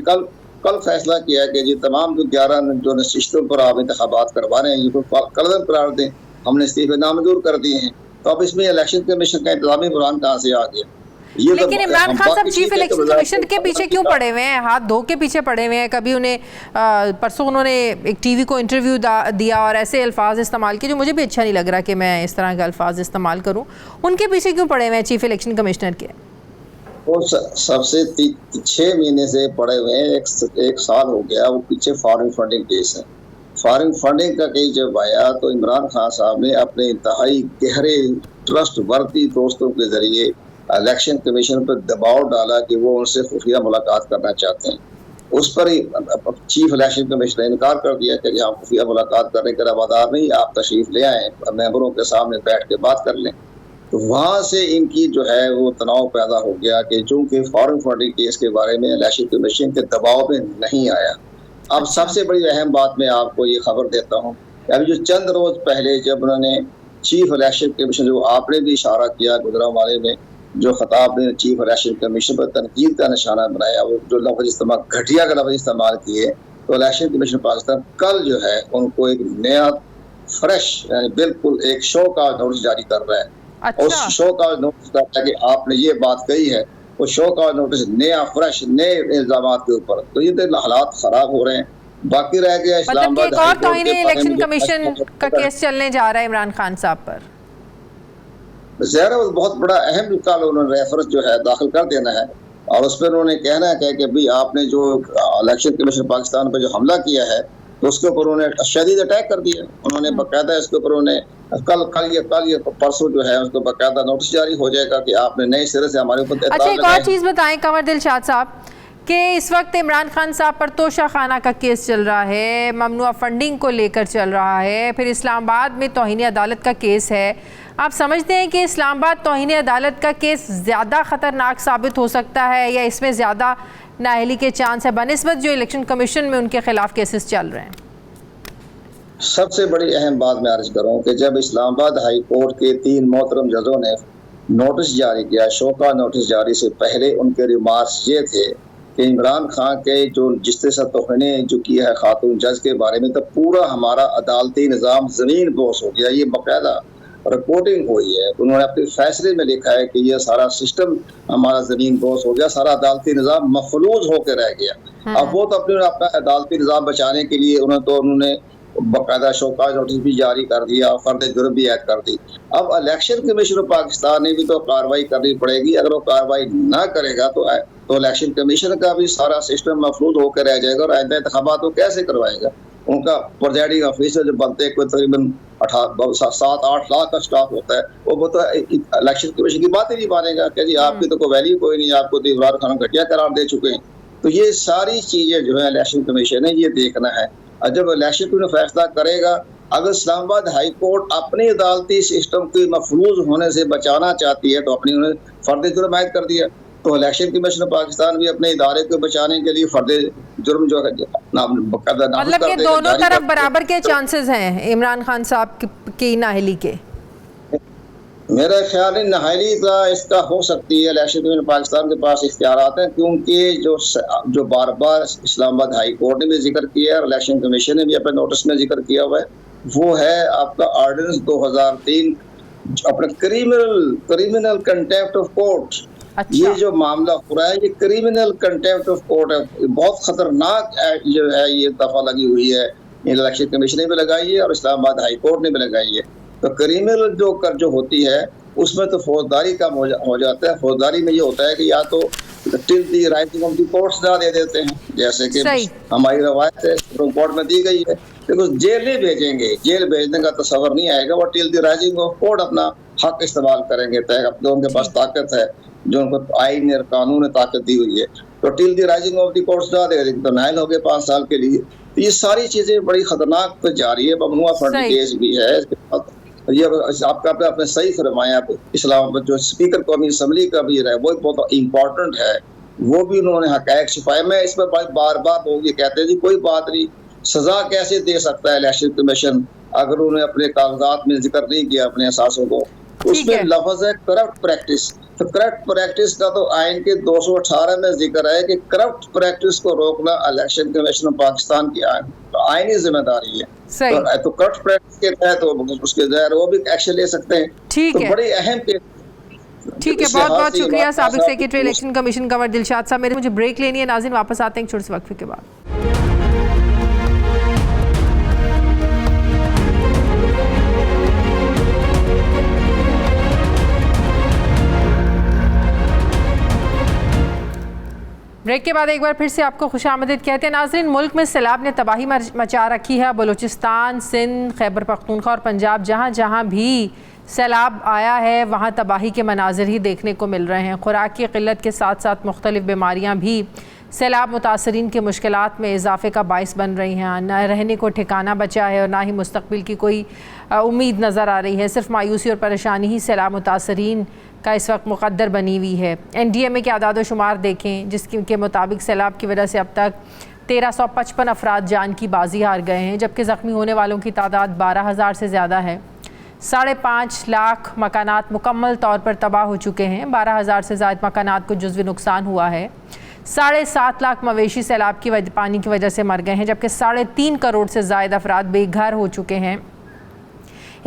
कल फैसला किया है कि जी तमाम जो 11 जो नशिस्तों पर आप इंतखाबात करवा रहे हैं ये कालदम करार दें, हमने इस्तीफे नामंजूर कर दिए हैं। तो अब इसमें इलेक्शन कमीशन का इंतजामी बुरहान कहाँ से आ गया? लेकिन इमरान खान साहब चीफ इलेक्शन कमीशन के पीछे क्यों पड़े हुए हैं, हाथ धो के पीछे पड़े हुए हैं? कभी उन्हें परसों उन्होंने एक टीवी को इंटरव्यू दिया और ऐसे अल्फाज इस्तेमाल किए जो मुझे भी अच्छा नहीं लग रहा कि मैं इस तरह के अल्फाज इस्तेमाल करूं। उनके पीछे क्यों पड़े हुए हैं चीफ इलेक्शन कमिश्नर के? वो सबसे 6 महीने से पड़े हुए हैं, एक साल हो गया वो पीछे फॉरेन फंडिंग केस है। फॉरेन फंडिंग का केस जब आया तो इमरान खान साहब ने अपने इंतहाई गहरे ट्रस्ट वर्दी दोस्तों के जरिए इलेक्शन कमीशन पर दबाव डाला कि वो उनसे खुफिया मुलाकात करना चाहते हैं। उस पर ही चीफ इलेक्शन कमीशन ने इनकार कर दिया कि हम खुफिया मुलाकात करने के रवादार नहीं, आप तशरीफ ले आए, मेंबरों के सामने बैठ के बात कर लें। तो वहाँ से इनकी जो है वो तनाव पैदा हो गया कि चूंकि फॉरेन फंडिंग केस के बारे में इलेक्शन कमीशन के दबाव में नहीं आया। अब सबसे बड़ी अहम बात मैं आपको ये खबर देता हूँ, अभी जो चंद रोज पहले जब उन्होंने चीफ इलेक्शन कमीशन, जो आपने भी इशारा किया गुजरांवाले में, जो खिताब ने चीफ इलेक्शन कमीशन पर तनकीद का निशाना बनाया, वो जो लफ्ज़ इस्तेमाल, घटिया का लफ्ज़ इस्तेमाल किए, तो इलेक्शन कमीशन पाकिस्तान कल जो है उनको एक नया फ्रेश यानी बिल्कुल एक शो का नोटिस जारी कर रहा है। अच्छा। उस शो का नोटिस कर रहा है कि आपने ये बात कही है, वो शो का नोटिस नया फ्रेश नए इल्जाम के ऊपर। तो ये तो हालात खराब हो रहे हैं। बाकी रह गया मतलब कि इस्लामाबाद एक और हाई कोर्ट तौहीन के बारे इलेक्शन में कमीशन का केस चलने जा रहा है इमरान खान साहब पर। ज़ाहिर है बहुत बड़ा अहम कल उन्होंने रेफरेंस जो है दाखिल कर देना है, और उस पर उन्होंने कहना है कि भाई आपने जो इलेक्शन कमीशन पाकिस्तान पर जो हमला किया है, तो उसके ऊपर उन्होंने शदीद अटैक कर दिया। उन्होंने बाकायदा इसके ऊपर उन्होंने कल ये परसों जो है उसको बाकायदा नोटिस जारी हो जाएगा कि आपने नए सिरे से हमारे ऊपर। अच्छा, एक और चीज़ बताएं कमर दिलशाद साहब कि इस वक्त इमरान खान साहब पर तोशा खाना का केस चल रहा है, ममनुआ फंडिंग को लेकर चल रहा है, फिर इस्लामाबाद में तौहीन अदालत का केस है। आप समझते हैं कि इस्लामाबाद तौहीन अदालत का केस ज़्यादा ख़तरनाक साबित हो सकता है या इसमें ज़्यादा नाअहली के चांस है बनिस्बत जो इलेक्शन कमीशन में उनके खिलाफ केसेस चल रहे हैं? सबसे बड़ी अहम बात मैं अर्ज करूँ कि जब इस्लामाबाद हाई कोर्ट के 3 मोहतरम जजों ने नोटिस जारी किया, शोका नोटिस जारी से पहले उनके रिमार्क्स ये थे कि इमरान खान के जो जिस तरह तोहने जो किया है खातून जज के बारे में, तो पूरा हमारा अदालती निज़ाम ज़मीन बोस हो गया। ये बाकायदा रिपोर्टिंग हुई है, उन्होंने अपने फैसले में लिखा है कि यह सारा सिस्टम हमारा ज़मीन बोस हो गया, सारा अदालती निज़ाम मफलूज होकर रह गया। अब वो तो अपना अदालती निज़ाम बचाने के लिए उन्होंने बाकायदा शोका नोटिस भी जारी कर दिया, फर्द जुर्म भी ऐड कर दी। अब इलेक्शन कमीशन ऑफ पाकिस्तान ने भी तो कार्रवाई करनी पड़ेगी। अगर वो कार्रवाई ना करेगा तो इलेक्शन कमीशन का भी सारा सिस्टम महफूज होकर रह जाएगा, और आइंदा इंतखाबात वो कैसे करवाएगा। उनका प्रेजाइडिंग ऑफिसर जो बनते कोई तकरीबन 7-8 लाख का स्टाफ होता है, वो तो इलेक्शन कमीशन की बात ही नहीं मानेगा कि जी आपकी तो कोई वैल्यू कोई नहीं, आपको तो इमरान खान घटिया करार दे चुके हैं। तो ये सारी चीजें जो है इलेक्शन कमीशन है ये देखना है। और जब इलेक्शन कमीशन फैसला करेगा, अगर इस्लामाबाद हाई कोर्ट अपनी अदालती सिस्टम की मफलूज होने से बचाना चाहती है तो अपनी उन्हें फर्द जुर्म आयद कर दिया, तो इलेक्शन कमीशन पाकिस्तान भी अपने इदारे को बचाने के लिए फर्द जुर्म जो है मतलब कि दोनों तरफ बराबर के चांसेस हैं इमरान खान साहब की नाअहली के। मेरा ख्याल है नाअहली का इसका हो सकती है। इलेक्शन कमीशन पाकिस्तान के पास इख्तियारात हैं, क्योंकि जो बार बार इस्लामाबाद हाई कोर्ट ने भी जिक्र किया है और इलेक्शन कमीशन ने भी अपने नोटिस में जिक्र किया हुआ है, वो है आपका ऑर्डिनेंस 2003 अपने क्रिमिनल कंटेम्प्ट ऑफ कोर्ट। अच्छा। ये जो मामला हो रहा है ये क्रिमिनल कंटेम्प्ट ऑफ कोर्ट है, बहुत खतरनाक जो है ये दफा लगी हुई है। इलेक्शन कमीशन ने भी लगाई है और इस्लामाबाद हाई कोर्ट ने भी लगाई है। तो क्रिमिनल जो होती है उसमें तो फौजदारी का हो जाता है। फौजदारी में ये होता है कि या तो till the rising of the court सजा दे देते हैं, जैसे कि हमारी रवायत है सुप्रीम कोर्ट में दी गई है, लेकिन जेल नहीं भेजेंगे, जेल भेजने का तस्वर नहीं आएगा। वो till the rising of court अपना हक इस्तेमाल करेंगे, तो उनके पास ताकत है जो उनको आईन और कानून ने ताकत दी हुई है। तो till the rising of the court सजा दे, तो नाइल हो गए 5 साल के लिए। तो ये सारी चीजें बड़ी खतरनाक पे जा रही है। ममनुआ फंड केस भी है, ये आपका आपने सही फरमाया। इस्लामाबाद जो स्पीकर कौमी असम्बली का भी है वो बहुत इम्पोर्टेंट है, वो भी उन्होंने हक़ाइक़ छुपाए। मैं इसमें बार बार लोग ये कहते हैं जी कोई बात नहीं, सजा कैसे दे सकता है इलेक्शन कमीशन अगर उन्होंने अपने कागजात में जिक्र नहीं किया अपने असासों को। उसमें लफ्ज है करप्ट प्रैक्टिस। तो करप्ट प्रैक्टिस का तो आइन के 218 में जिक्र है कि करप्ट प्रैक्टिस को रोकना इलेक्शन कमीशन पाकिस्तान की आईनी जिम्मेदारी है। तो करप्ट प्रैक्टिस के तहत तो उसके ज़ाहिर वो भी एक्शन ले सकते हैं। ठीक है, बड़ी अहम ठीक है, बहुत बहुत शुक्रिया साबिक secretary election commission Kanwar Dilshad साहब। मुझे ब्रेक लेनी है नाज़रीन, वापस आते हैं छोटे से वक्फे के बाद। ब्रेक के बाद एक बार फिर से आपको खुशामदीद कहते हैं नाज़रीन। मुल्क में सैलाब ने तबाही मचा रखी है। बलूचिस्तान, सिंध, खैबर पख्तूनख्वा और पंजाब जहाँ जहाँ भी सैलाब आया है वहाँ तबाही के मनाजिर ही देखने को मिल रहे हैं। खुराक की क़िल्लत के साथ साथ मुख्तलिफ बीमारियाँ भी सैलाब मुतासरीन की मुश्किलात में इजाफे का बाइस बन रही हैं। न रहने को ठिकाना बचा है और ना ही मुस्तकबिल की कोई उम्मीद नज़र आ रही है। सिर्फ मायूसी और परेशानी ही सैलाब मुतासरीन का इस वक्त मुक़द्दर बनी हुई है। NDMA के आदाद व शुमार देखें जिसके मुताबिक सैलाब की वजह से अब तक 1355 अफराद जान की बाजी हार गए हैं, जबकि ज़ख्मी होने वालों की तादाद 12,000 से ज़्यादा है। 5.5 लाख मकानात मुकम्मल तौर पर तबाह हो चुके हैं। 12,000 से ज़ायद मकानात को जुज़वी नुकसान हुआ है। 7.5 लाख मवेशी सैलाब की पानी की वजह से मर गए हैं, जबकि 3.5 करोड़ से ज़ायद अफराद बेघर हो चुके हैं।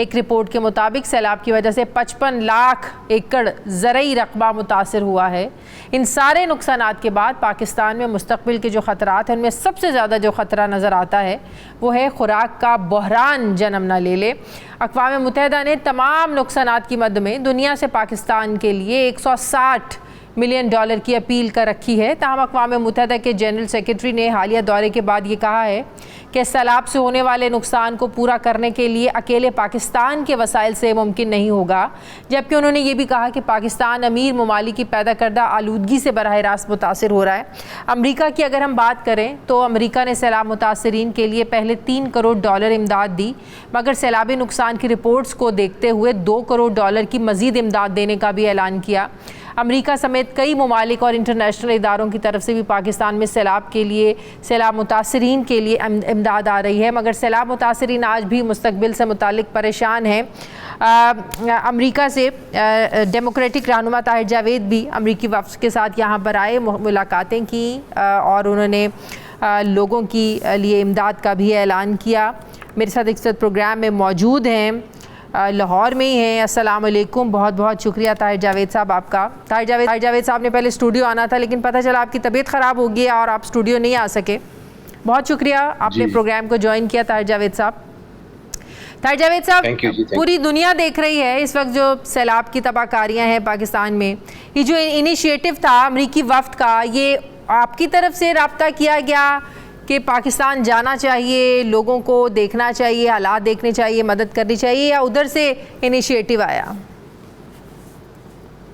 एक रिपोर्ट के मुताबिक सैलाब की वजह से 55 लाख एकड़ ज़रई रकबा मुतासर हुआ है। इन सारे नुकसानात के बाद पाकिस्तान में मुस्तक़बिल के जो ख़तरात हैं, उनमें सबसे ज़्यादा जो ख़तरा नज़र आता है वो है खुराक का बहरान जन्म न ले ले। अक़वाम मुत्तहिदा ने तमाम नुकसानात की मद में दुनिया से पाकिस्तान के लिए $160 मिलियन की अपील कर रखी है। ताहम अक़वाम मुत्तहिदा के जनरल सेक्रेटरी ने हालिया दौरे के बाद ये कहा है कि सैलाब से होने वाले नुकसान को पूरा करने के लिए अकेले पाकिस्तान के वसाइल से मुमकिन नहीं होगा, जबकि उन्होंने ये भी कहा कि पाकिस्तान अमीर ममालिक की पैदा करदा आलूदगी से बराह रास्त मुतासिर हो रहा है। अमरीका की अगर हम बात करें तो अमरीका ने सैलाब मुतासरीन के लिए पहले $3 करोड़ इमदाद दी, मगर सैलाबी नुकसान की रिपोर्ट्स को देखते हुए $2 करोड़ की मज़ीद इमदाद देने का भी ऐलान किया। अमेरिका समेत कई ममालिक और इंटरनेशनल इदारों की तरफ से भी पाकिस्तान में सैलाब मुतासरीन के लिए इमदाद आ रही है, मगर सैलाब मुतासरीन आज भी मुस्तकबिल से मुतालिक परेशान हैं। अमेरिका से डेमोक्रेटिक रहनुमा ताहिर जावेद भी अमरीकी वफ़द के साथ यहाँ पर आए, मुलाकातें की और उन्होंने लोगों की लिए इमदाद का भी ऐलान किया। मेरे साथ इस प्रोग्राम में मौजूद हैं, लाहौर में ही हैं। अस्सलाम वालेकुम, बहुत बहुत शुक्रिया ताहिर जावेद साहब आपका। ताहिर जावेद साहब ने पहले स्टूडियो आना था, लेकिन पता चला आपकी तबीयत ख़राब हो गई और आप स्टूडियो नहीं आ सके। बहुत शुक्रिया आपने प्रोग्राम को ज्वाइन किया ताहिर जावेद साहब। ताहिर जावेद साहब, पूरी दुनिया देख रही है इस वक्त जो सैलाब की तबाहकारियाँ हैं पाकिस्तान में। ये जो इनिशिएटिव था अमरीकी वफ़द का, ये आपकी तरफ से रब्ता किया गया कि पाकिस्तान जाना चाहिए, लोगों को देखना चाहिए, हालात देखने चाहिए, मदद करनी चाहिए, या उधर से इनिशिएटिव आया?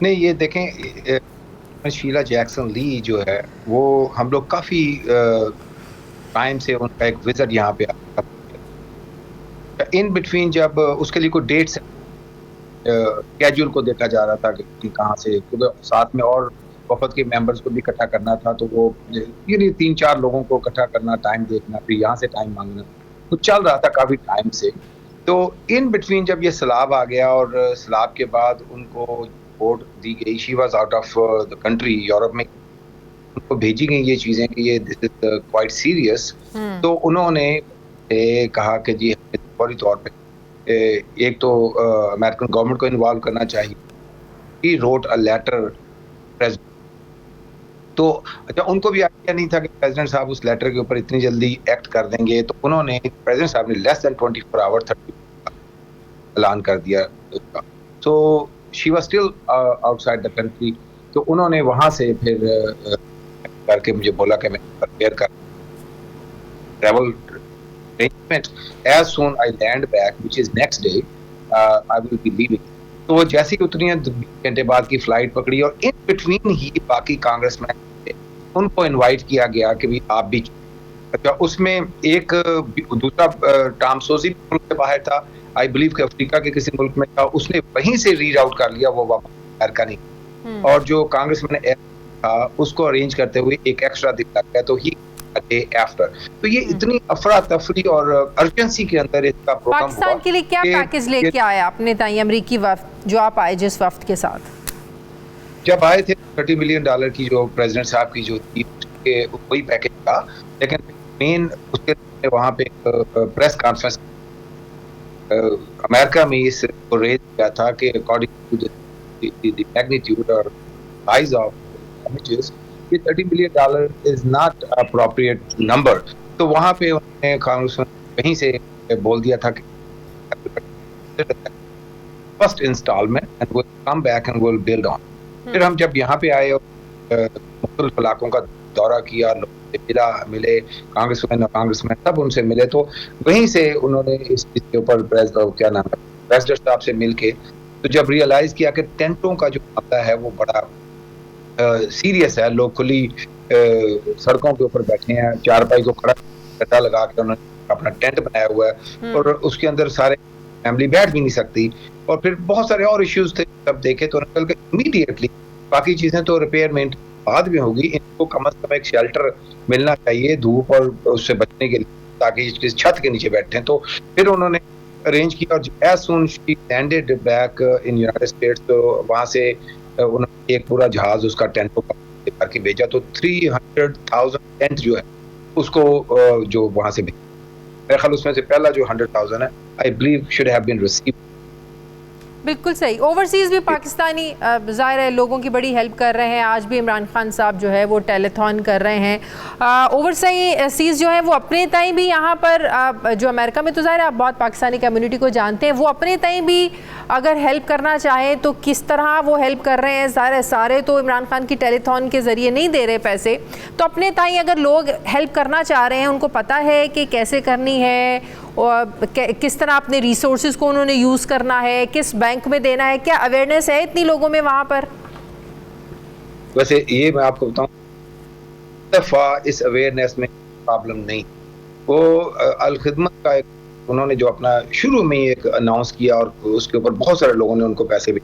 नहीं, ये देखें, शीला जैक्सन ली जो है वो हम लोग काफ़ी टाइम से उनका एक विजिट यहाँ पे इन बिटवीन, जब उसके लिए कोई डेट्स स्केड्यूल को देखा जा रहा था कि कहाँ से, क्योंकि साथ में और वफद के मेंबर्स को भी इकट्ठा करना था, तो वो ये 3-4 लोगों को इकट्ठा करना, टाइम देखना, फिर यहाँ से टाइम मांगना, तो चल रहा था काफ़ी टाइम से। तो इन बिटवीन जब ये सैलाब आ गया और सैलाब के बाद उनको रिपोर्ट दी गई, she was out of the country, Europe में उनको भेजी गई ये चीज़ें कि ये दिस इज क्वाइट सीरियस। तो उन्होंने कहा कि जी फौरी तौर पे एक तो अमेरिकन गवर्नमेंट को इन्वॉल्व करना चाहिए। He wrote a letter president, तो अच्छा, उनको भी आइडिया नहीं था कि प्रेसिडेंट साहब उस लेटर के ऊपर इतनी जल्दी एक्ट कर देंगे, तो उन्होंने प्रेसिडेंट साहब ने लेस देन 24 आवर 30 ऐलान कर दिया उसका। So she was still outside the country, तो उन्होंने वहाँ से फिर करके मुझे बोला कि मैं प्रिपेयर कर travel arrangement as soon I land back which is next day I will be leaving. तो वो जैसी उतनी 20 घंटे बाद की फ्लाइट पकड़ी और इन बिटवीन ही बाकी कांग्रेसमैन उनको इनवाइट किया गया कि भी आप भी। अच्छा, उसमें एक दूसरा टॉम सोजी मुल्क से बाहर था, आई बिलीव कि अफ्रीका के किसी मुल्क में था, उसने वहीं से रीड आउट कर लिया, वो वापस अमेरिका नहीं। और जो कांग्रेसमैन था उसको अरेंज करते हुए एक एक्स्ट्रा दिन लग गया, तो ही डे आफ्टर। तो ये इतनी अफरा तफरी और अर्जेंसी के अंदर इसका प्रोग्राम पाकिस्तान के लिए क्या पैकेज लेके आए आपने ताई अमरीकी वफ्द जो आप आए जिस वफ्द के साथ? जब आए थे $30 मिलियन की जो प्रेसिडेंट साहब की जो थी वही पैकेज था, लेकिन मेन उसके वहाँ पे प्रेस कॉन्फ्रेंस अमेरिका में इस रेज किया था कि अकॉर्डिंग टू द मैग्नीट्यूड और साइज ऑफ डैमेजेस ये $30 million is not appropriate number. तो वहाँ पे उन्होंने कांग्रेस में कहीं से बोल दिया था कि first instalment and will come back and will build on. फिर हम जब यहाँ पे आए और मुख्तलिफ इलाकों का दौरा किया, लोग मिले, कांग्रेसमैन सब उनसे मिले, तो वहीं से उन्होंने इस चीज़ के ऊपर क्या नाम है प्रेसिडेंट साहब से मिल के तो जब रियलाइज किया कि टेंटों का जो मामला है वो बड़ा सीरियस है, लोग खुली सड़कों के ऊपर बैठे हैं, चारपाई को खड़ा लगा के उन्होंने अपना टेंट बनाया हुआ है और उसके अंदर सारे फैमिली बैठ भी नहीं सकती। और फिर बहुत सारे और इश्यूज थे, जब देखे तो निकल के इमीडिएटली बाकी चीजें तो रिपेयर मेंटेन बाद में होगी, इनको कम से कम एक शेल्टर मिलना चाहिए धूप और उससे बचने के लिए, ताकि छत के नीचे बैठे। तो फिर उन्होंने अरेंज किया और as soon she landed back in United States तो वहाँ से उन्होंने एक पूरा जहाज उसका टेंट करके भेजा, तो 300,000 टेंट जो है उसको जो वहाँ से भेजा। मेरे ख्याल उसमें से पहला जो 100,000 है I believe should have been received. बिल्कुल सही। ओवरसीज़ भी पाकिस्तानी ज़ाहिर है लोगों की बड़ी हेल्प कर रहे हैं। आज भी इमरान खान साहब जो है वो टेलीथॉन कर रहे हैं। ओवरसीज़ जो है वो अपने ताई भी यहाँ पर जो अमेरिका में तो ज़ाहिर है आप बहुत पाकिस्तानी कम्युनिटी को जानते हैं, वो अपने ताई भी अगर हेल्प करना चाहें तो किस तरह वो हेल्प कर रहे हैं? ज़ाहिर है सारे तो इमरान खान की टेलीथॉन के ज़रिए नहीं दे रहे पैसे, तो अपने ताई अगर लोग हेल्प करना चाह रहे हैं, उनको पता है कि कैसे करनी है और किस तरह अपने रिसोर्सेज को उन्होंने यूज़ करना है, किस बैंक में देना है, क्या अवेयरनेस है इतनी लोगों में वहाँ पर? वैसे ये मैं आपको बताऊं, दफा इस अवेयरनेस में प्रॉब्लम नहीं, वो अल खिदमत का एक उन्होंने जो अपना शुरू में ही एक अनाउंस किया और उसके ऊपर बहुत सारे लोगों ने उनको पैसे भी,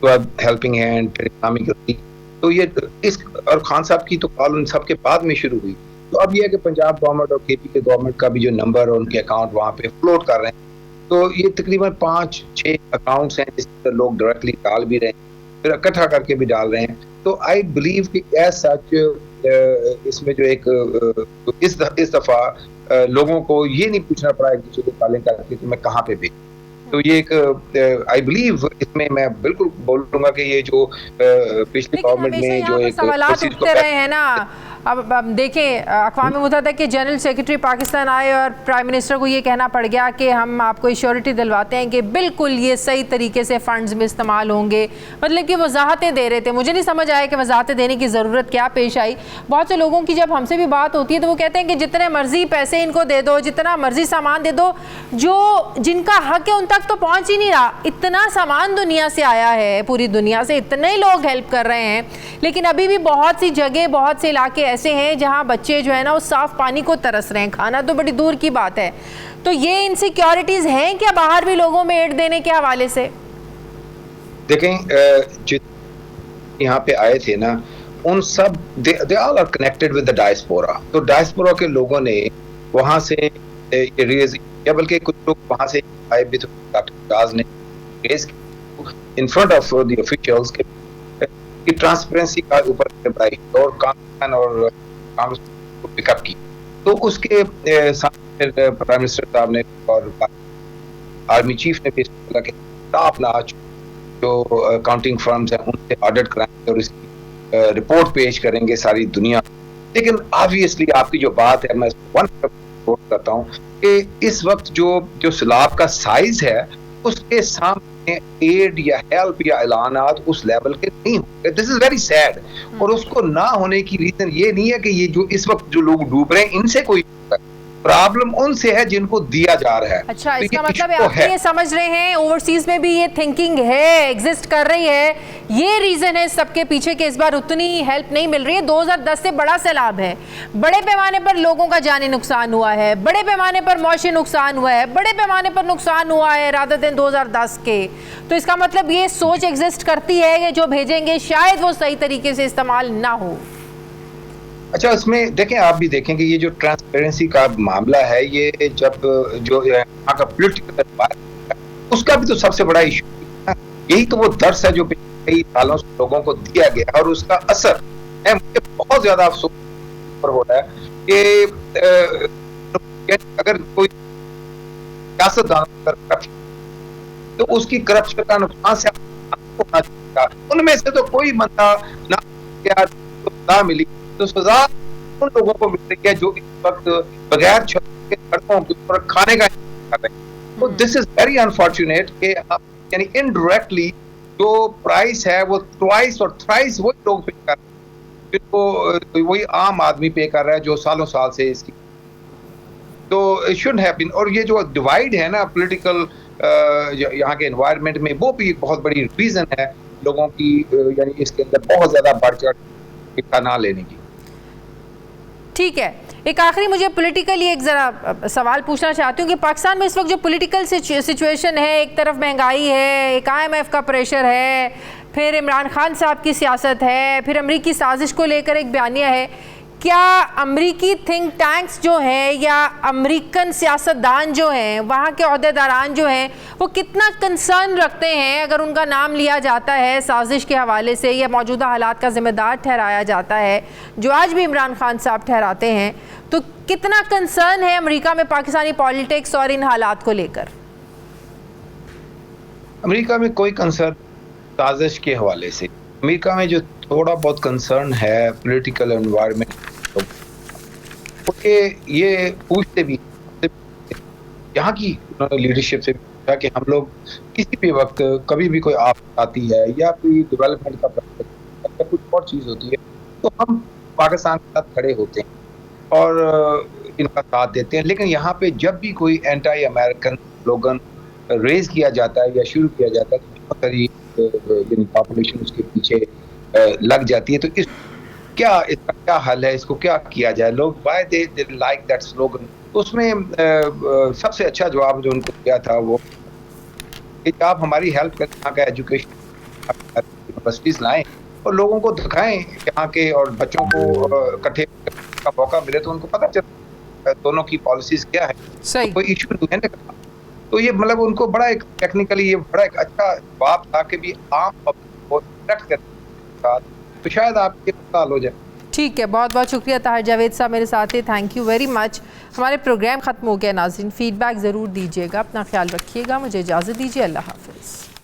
तो अब हेल्पिंग हैंड इस्लामिक, तो ये इस और खान साहब की तो कॉल उन सब के बाद में शुरू हुई। तो अब ये है कि पंजाब गवर्नमेंट और केपी के गवर्नमेंट का भी जो नंबर और उनके अकाउंट वहाँ पे फ्लोट कर रहे हैं, तो ये तकरीबन 5-6 अकाउंट्स हैं जिसमें लोग डायरेक्टली डाल भी रहे हैं, फिर इकट्ठा करके भी डाल रहे हैं। तो आई बिलीव कि एज सच इसमें जो एक इस दफा लोगों को ये नहीं पूछना पड़ा एक दूसरे को कॉलिंग करके कि मैं कहाँ पे भेजूं। तो ये एक आई बिलीव इसमें मैं बिल्कुल बोलूंगा कि ये जो पिछली गवर्नमेंट ने जो एक सवालात उठते रहे हैं ना, अब देखें अक़वाम मुत्तहिदा के जनरल सेक्रेटरी पाकिस्तान आए और प्राइम मिनिस्टर को ये कहना पड़ गया कि हम आपको श्योरिटी दिलवाते हैं कि बिल्कुल ये सही तरीके से फ़ंड्स में इस्तेमाल होंगे, मतलब कि वजाहतें दे रहे थे। मुझे नहीं समझ आया कि वजाहतें देने की ज़रूरत क्या पेश आई। बहुत से लोगों की जब हमसे भी बात होती है तो वो कहते हैं कि जितने मर्जी पैसे इनको दे दो, जितना मर्जी सामान दे दो, जो जिनका हक है उन तक तो पहुँच ही नहीं रहा। इतना सामान दुनिया से आया है, पूरी दुनिया से इतने लोग हेल्प कर रहे हैं, लेकिन अभी भी बहुत सी जगह, बहुत से इलाके ऐसे हैं जहां बच्चे जो है ना वो साफ पानी को तरस रहे हैं, खाना तो बड़ी दूर की बात है। तो ये इनसिक्योरिटीज हैं क्या बाहर भी लोगों में एड देने के हवाले से? देखें जो यहाँ पे आए थे ना, उन सब they all are connected with the diaspora. तो डायस्पोरा के लोगों ने वहां से रेज या बल्कि कुछ लोग वहां से आए भी, तो डॉक्टर राज ने raise in front of the officials की ट्रांसपेरेंसी का ऊपर बढ़ाई और कांग्रेस और कांग्रेस को पिकअप की। तो उसके साथ प्राइम मिनिस्टर साहब ने और आर्मी चीफ ने भी बोला कि टॉप नॉच जो अकाउंटिंग फर्म्स हैं उनसे ऑडिट कराएंगे और इसकी रिपोर्ट पेश करेंगे सारी दुनिया। लेकिन ऑब्वियसली आपकी जो बात है, मैं रिपोर्ट करता हूँ कि इस वक्त जो सैलाब का साइज है उसके सामने एड या हेल्प या ऐलानात उस लेवल के नहीं होंगे। This is very sad. और उसको ना होने की रीजन ये नहीं है कि ये जो इस वक्त जो लोग डूब रहे हैं इनसे कोई प्रॉब्लम उनसे है जिनको दिया जा रहा है। अच्छा, इसका मतलब है आप ये समझ रहे हैं ओवरसीज में भी ये थिंकिंग है, एग्जिस्ट कर रही है, ये रीजन है सबके पीछे कि इस बार उतनी हेल्प नहीं मिल रही है। 2010 से बड़ा सैलाब है, बड़े पैमाने पर लोगों का जानी नुकसान हुआ है, बड़े पैमाने पर मौशी नुकसान हुआ है, बड़े पैमाने पर नुकसान हुआ है रादर देन 2010 के। तो इसका मतलब ये सोच एग्जिस्ट करती है कि जो भेजेंगे शायद वो सही तरीके से इस्तेमाल ना हो। अच्छा, इसमें देखें, आप भी देखें कि ये जो ट्रांसपेरेंसी का मामला है, ये जब जो यहाँ का पॉलिटिकल उसका भी तो सबसे बड़ा इशू है। यही तो वो दर्स है जो कई सालों से लोगों को दिया गया और उसका असर है। मुझे बहुत ज्यादा अफसोस हो रहा है कि अगर कोई सियासतदान तो उसकी करप्शन का नुकसान से उनमें से तो कोई बंदा ना मिली तो सजा उन लोगों को मिल रही है जो इस वक्त बगैर छत के सड़कों के ऊपर खाने का कर रहे हैं। तो दिस इज वेरी अनफॉर्चुनेट कि यानी इनडायरेक्टली जो प्राइस है वो ट्वाइस और थ्राइस वही लोग पे कर रहे हैं, जिनको वही आम आदमी पे कर रहा है जो सालों साल से इसकी। तो इट शुड हैव बीन। और ये जो डिवाइड है ना पॉलिटिकल यहाँ के एनवायरनमेंट में, वो भी बहुत बड़ी रीजन है लोगों की यानी इसके अंदर बहुत ज्यादा बढ़ चढ़ हिस्सा ना लेने की। ठीक है, एक आखिरी मुझे पॉलिटिकली एक ज़रा सवाल पूछना चाहती हूँ कि पाकिस्तान में इस वक्त जो पॉलिटिकल सिचुएशन है, एक तरफ महंगाई है, एक IMF का प्रेशर है, फिर इमरान खान साहब की सियासत है, फिर अमरीकी साजिश को लेकर एक बयानिया है, क्या अमरीकी थिंक टैंक्स जो हैं या अमरीकन सियासतदान जो हैं, वहाँ के अहदेदारान जो हैं, वो कितना कंसर्न रखते हैं अगर उनका नाम लिया जाता है साजिश के हवाले से या मौजूदा हालात का जिम्मेदार ठहराया जाता है, जो आज भी इमरान खान साहब ठहराते हैं, तो कितना कंसर्न है अमेरिका में पाकिस्तानी पॉलिटिक्स और इन हालात को लेकर? अमेरिका में कोई कंसर्न साजिश के हवाले से, अमेरिका में जो थोड़ा बहुत कंसर्न है पॉलिटिकल एनवायरनमेंट, ये पूछते भी यहाँ की लीडरशिप से पूछा कि हम लोग किसी भी वक्त कभी भी कोई आफत आती है या कोई डेवलपमेंट का या कुछ और चीज़ होती है तो हम पाकिस्तान के साथ खड़े होते हैं और इनका साथ देते हैं। लेकिन यहाँ पे जब भी कोई एंटी अमेरिकन स्लोगन रेज किया जाता है या शुरू किया जाता है तो बहुत सारी पॉपुलेशन उसके पीछे लग जाती है। तो इसका क्या हल है, इसको क्या किया जाए, लोग why they like that slogan. उसमें सबसे अच्छा जवाब जो उनको दिया था वो कि आप हमारी हेल्प करें, यहाँ का एजुकेशन यूनिवर्सिटीज लाएं और लोगों को दिखाएं यहाँ के, और बच्चों को इकट्ठे का मौका मिले तो उनको पता चले दोनों की पॉलिसीज क्या है, तो कोई इशू है ना। तो ये मतलब उनको बड़ा एक टेक्निकली ये बड़ा एक अच्छा जवाब था कि भी आम पब्लिक को इंटरेक्ट करने के साथ तो शायद आपके साल हो जाए। ठीक है, बहुत बहुत शुक्रिया ताहिर जावेद साहब मेरे साथ थे, थैंक यू वेरी मच। हमारे प्रोग्राम ख़त्म हो गया नाज़रीन, फीडबैक ज़रूर दीजिएगा, अपना ख्याल रखिएगा, मुझे इजाज़त दीजिए, अल्लाह हाफ़िज़।